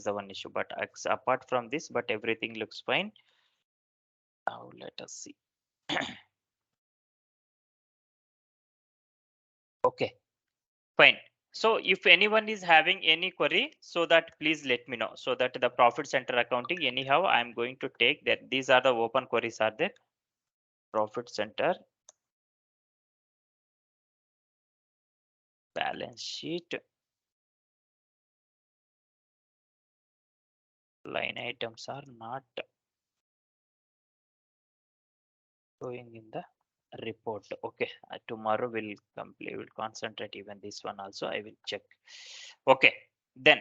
is the one issue, but apart from this, but everything looks fine. Now let us see. Okay, fine. So if anyone is having any query, so that please let me know, so that the profit center accounting, anyhow, I'm going to take that. These are the open queries are there. Profit center, balance sheet, line items are not showing in the report. Okay, tomorrow we'll complete, we'll concentrate even this one also. I will check. Okay, then.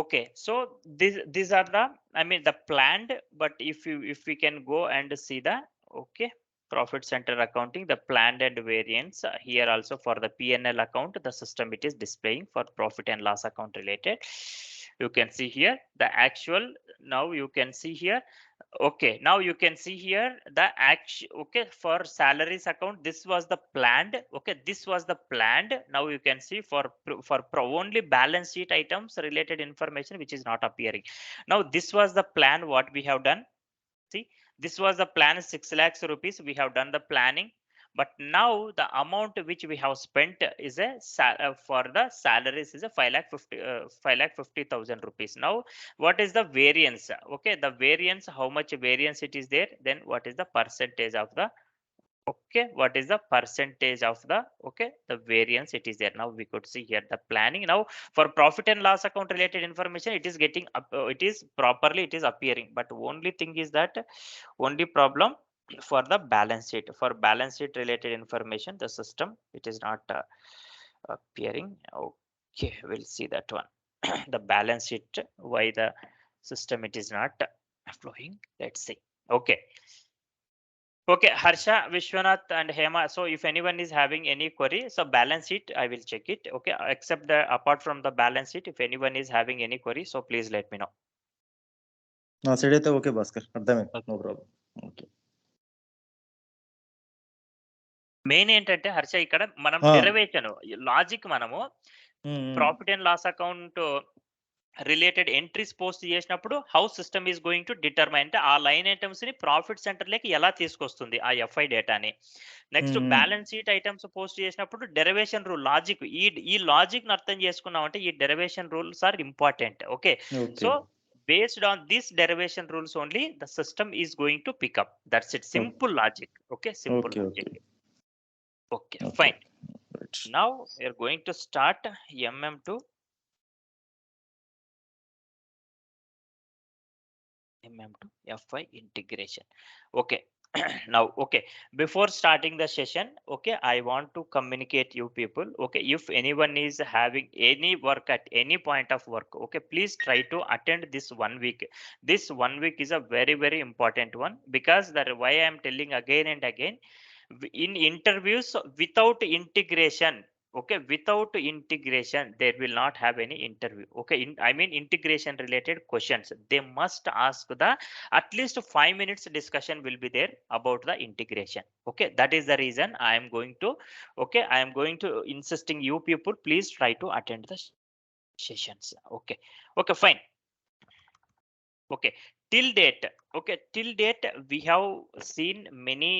Okay, so these are the, I mean, the planned, but if we can go and see the, okay, profit center accounting, the planned and variance here also for the P&L account, the system it is displaying for profit and loss account related. You can see here the actual. Now you can see here. Okay, now you can see here the action. Okay, for salaries account, this was the planned. Okay, this was the planned. Now you can see for only balance sheet items related information which is not appearing. Now this was the plan what we have done. See, this was the plan 6 lakhs rupees. We have done the planning. But now the amount which we have spent is for the salaries is a 5,50,000 rupees. Now, what is the variance? Okay, the variance, how much variance it is there? Then what is the percentage of the, okay, what is the percentage of the, okay, the variance it is there? Now we could see here the planning. Now for profit and loss account related information, it is getting up, it is properly, it is appearing. But only thing is that only problem for the balance sheet, for balance sheet related information, the system it is not appearing. Okay, we'll see that one. The balance sheet, why the system it is not flowing, let's see. Okay, okay, Harsha, Vishwanath and Hema. So if anyone is having any query, so balance sheet, I will check it. Okay, except the, apart from the balance sheet, if anyone is having any query, so please let me know. నా side అయితే okay Bhaskar, అర్థమైంది, no problem. Okay, main ఏంటంటే హర్ష ఇక్కడ మనం derivation logic మనము profit and loss account related entries post చేసినప్పుడు how system is going to determine, అంటే ఆ లైన్ ఐటమ్స్ ని ప్రాఫిట్ సెంటర్ లేకి ఎలా తీసుకొస్తుంది ఆ ఎఫ్ఐ డేటాని. Next balance sheet items post చేసినప్పుడు డెరివేషన్ రూల్ లాజిక్, ఈ లాజిక్ ని అర్థం చేసుకున్నామంటే ఈ derivation rules are important. Okay, so based on this derivation rules only the system is going to pick up. That's it, simple logic. Okay, simple logic. Okay, fine. Now we are going to start MM2 FI integration. Okay. Now, okay, before starting the session, okay, I want to communicate you people. Okay, if anyone is having any work at any point of work, okay, please try to attend this 1 week. This 1 week is a very, very important one, because that why I am telling again and again, in interviews without integration, okay, without integration there will not have any interview. Okay, I mean integration related questions, they must ask the at least 5 minutes discussion will be there about the integration. Okay, that is the reason I am going to, okay, I am going to insisting you people, please try to attend the sessions. Okay, okay, fine. Okay, till date, okay, till date we have seen many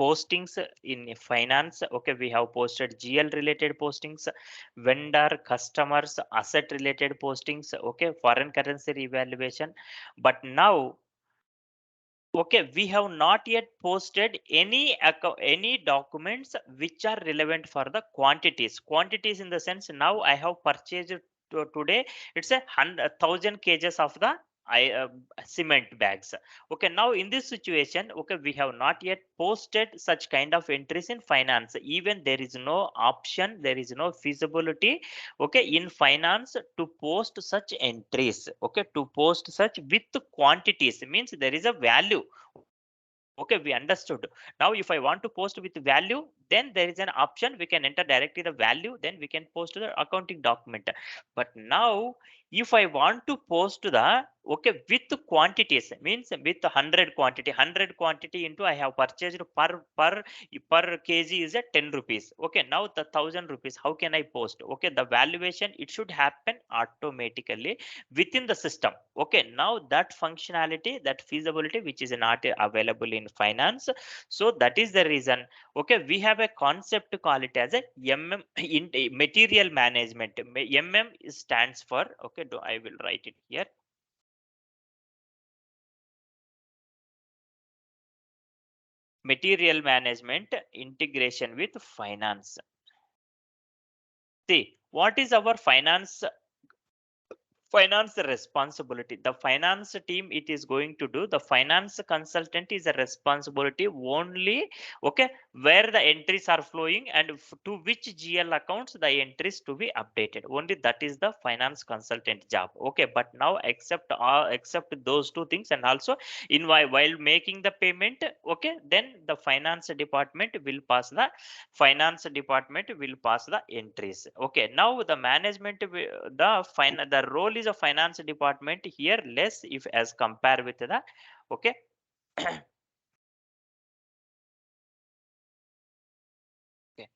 postings in finance. Okay, we have posted GL related postings, vendor, customers, asset related postings, okay, foreign currency revaluation. But now, okay, we have not yet posted any documents which are relevant for the quantities in the sense, now I have purchased today, it's 1,000 kgs of the cement bags. Okay, now in this situation, okay, we have not yet posted such kind of entries in finance. Even there is no option, there is no feasibility, okay, in finance to post such entries. Okay, to post such with quantities means there is a value. Okay, we understood. Now if I want to post with value, then there is an option, we can enter directly the value, then we can post the accounting document. But now if I want to post the with quantities, means with 100 quantity into I have purchased per kg is at 10 rupees. Okay, now the 1000 rupees, how can I post? Okay, the valuation, it should happen automatically within the system. Okay, now that functionality, that feasibility, which is not available in finance. So that is the reason. Okay, we have a concept to call it as a in material management. Stands for, okay, I will write it here. Material management integration with finance. See, what is our finance responsibility? The finance team, it is going to do, the finance consultant is a responsibility only, okay, where the entries are flowing and to which GL accounts the entries to be updated. Only that is the finance consultant job. Okay, but now except those two things, and also in while making the payment, okay, then the finance department will pass the entries. Okay, now the management the role is a finance department here less if as compared with the, okay. Okay.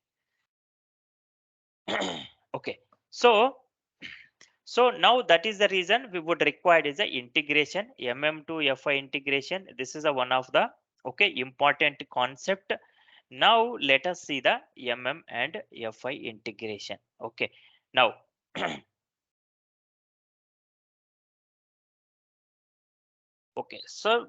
Okay, so now that is the reason we would require is the integration, to FI integration. This is a one of the, okay, important concept. Now let us see the and FI integration. Okay, now okay, so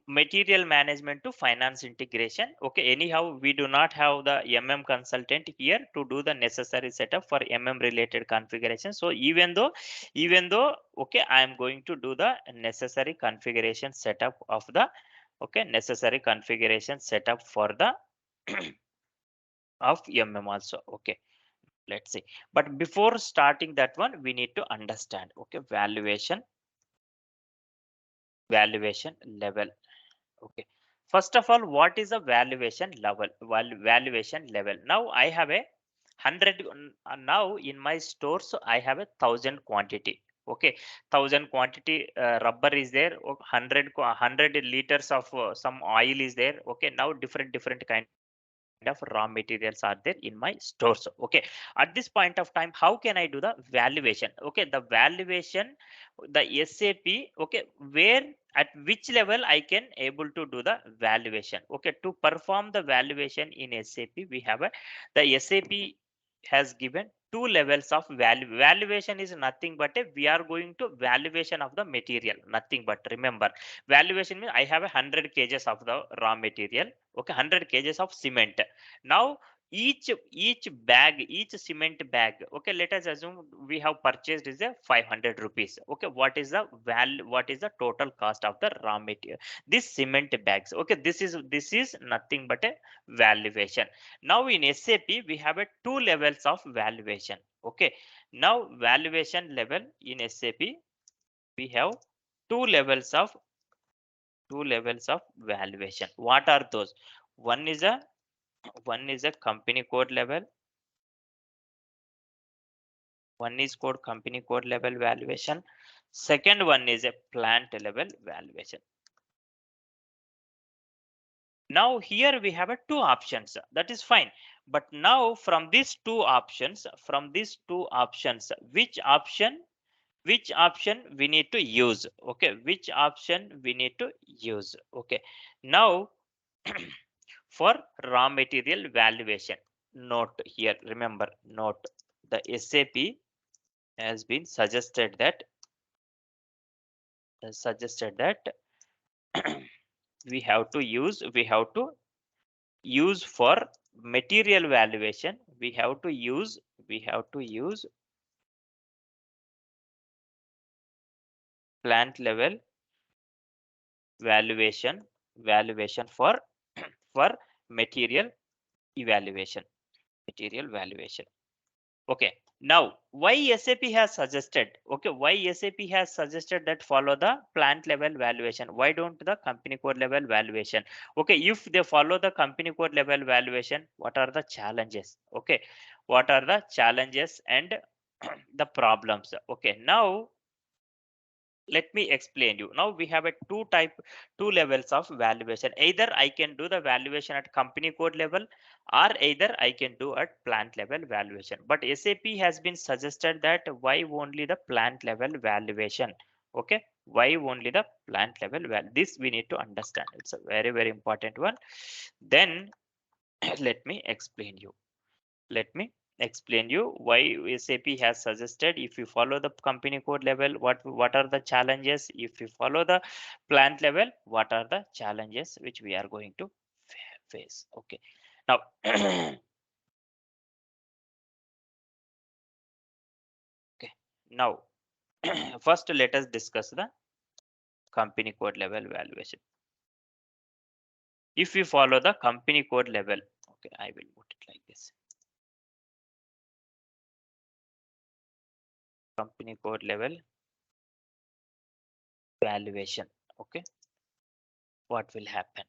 material management to finance integration. Okay, anyhow, we do not have the consultant here to do the necessary setup for related configuration. So even though, okay, I am going to do the necessary configuration setup of the, okay, necessary configuration setup for the of also. Okay, let's see. But before starting that one, we need to understand, okay, valuation level. Okay. First of all, what is a valuation level? Valuation level. Now I have a 100. Now in my stores, I have a 1000 quantity. Okay, 1000 quantity rubber is there. 100 liters of some oil is there. Okay, now different kind of raw materials are there in my stores. Okay, at this point of time, how can I do the valuation? Okay, the valuation, the SAP, okay, where at which level I can able to do the valuation. Okay, to perform the valuation in SAP, we have the SAP has given two levels of valuation is nothing but we are going to valuation of the material, nothing but, remember, valuation means I have 100 kgs of the raw material. Okay, 100 kgs of cement. Now each cement bag, okay, let us assume we have purchased is a 500 rupees. Okay, what is the total cost of the raw material, this cement bags? Okay, this is nothing but a valuation. Now in SAP we have a two levels of valuation. Okay, now valuation level in SAP, we have two levels of valuation. What are those? One is a company code level. One is called company code level valuation. Second one is a plant level valuation. Now here we have a two options. That is fine. But now from these two options, which option we need to use? Okay, which option we need to use? Okay, now for raw material valuation, note here, remember, note, the SAP has been suggested that we have to use for material valuation, we have to use plant level valuation for for material valuation. Okay, now why SAP has suggested, okay, why SAP has suggested that follow the plant level valuation? Why don't the company code level valuation? Okay, if they follow the company code level valuation, what are the challenges? Okay, what are the challenges and the problems. Okay, now let me explain you. Now we have a two levels of valuation. Either I can do the valuation at company code level, or either I can do at plant level valuation. But SAP has been suggested that why only the plant level valuation? Okay, why only the plant level this we need to understand. It's a very important one. Then let me explain you. Let me explain you why SAP has suggested if you follow the company code level, what are the challenges? If you follow the plant level, what are the challenges which we are going to face? Okay, now okay, now first let us discuss the company code level valuation. If we follow the company code level, okay, I will put it like this. Company code level valuation. Okay, what will happen?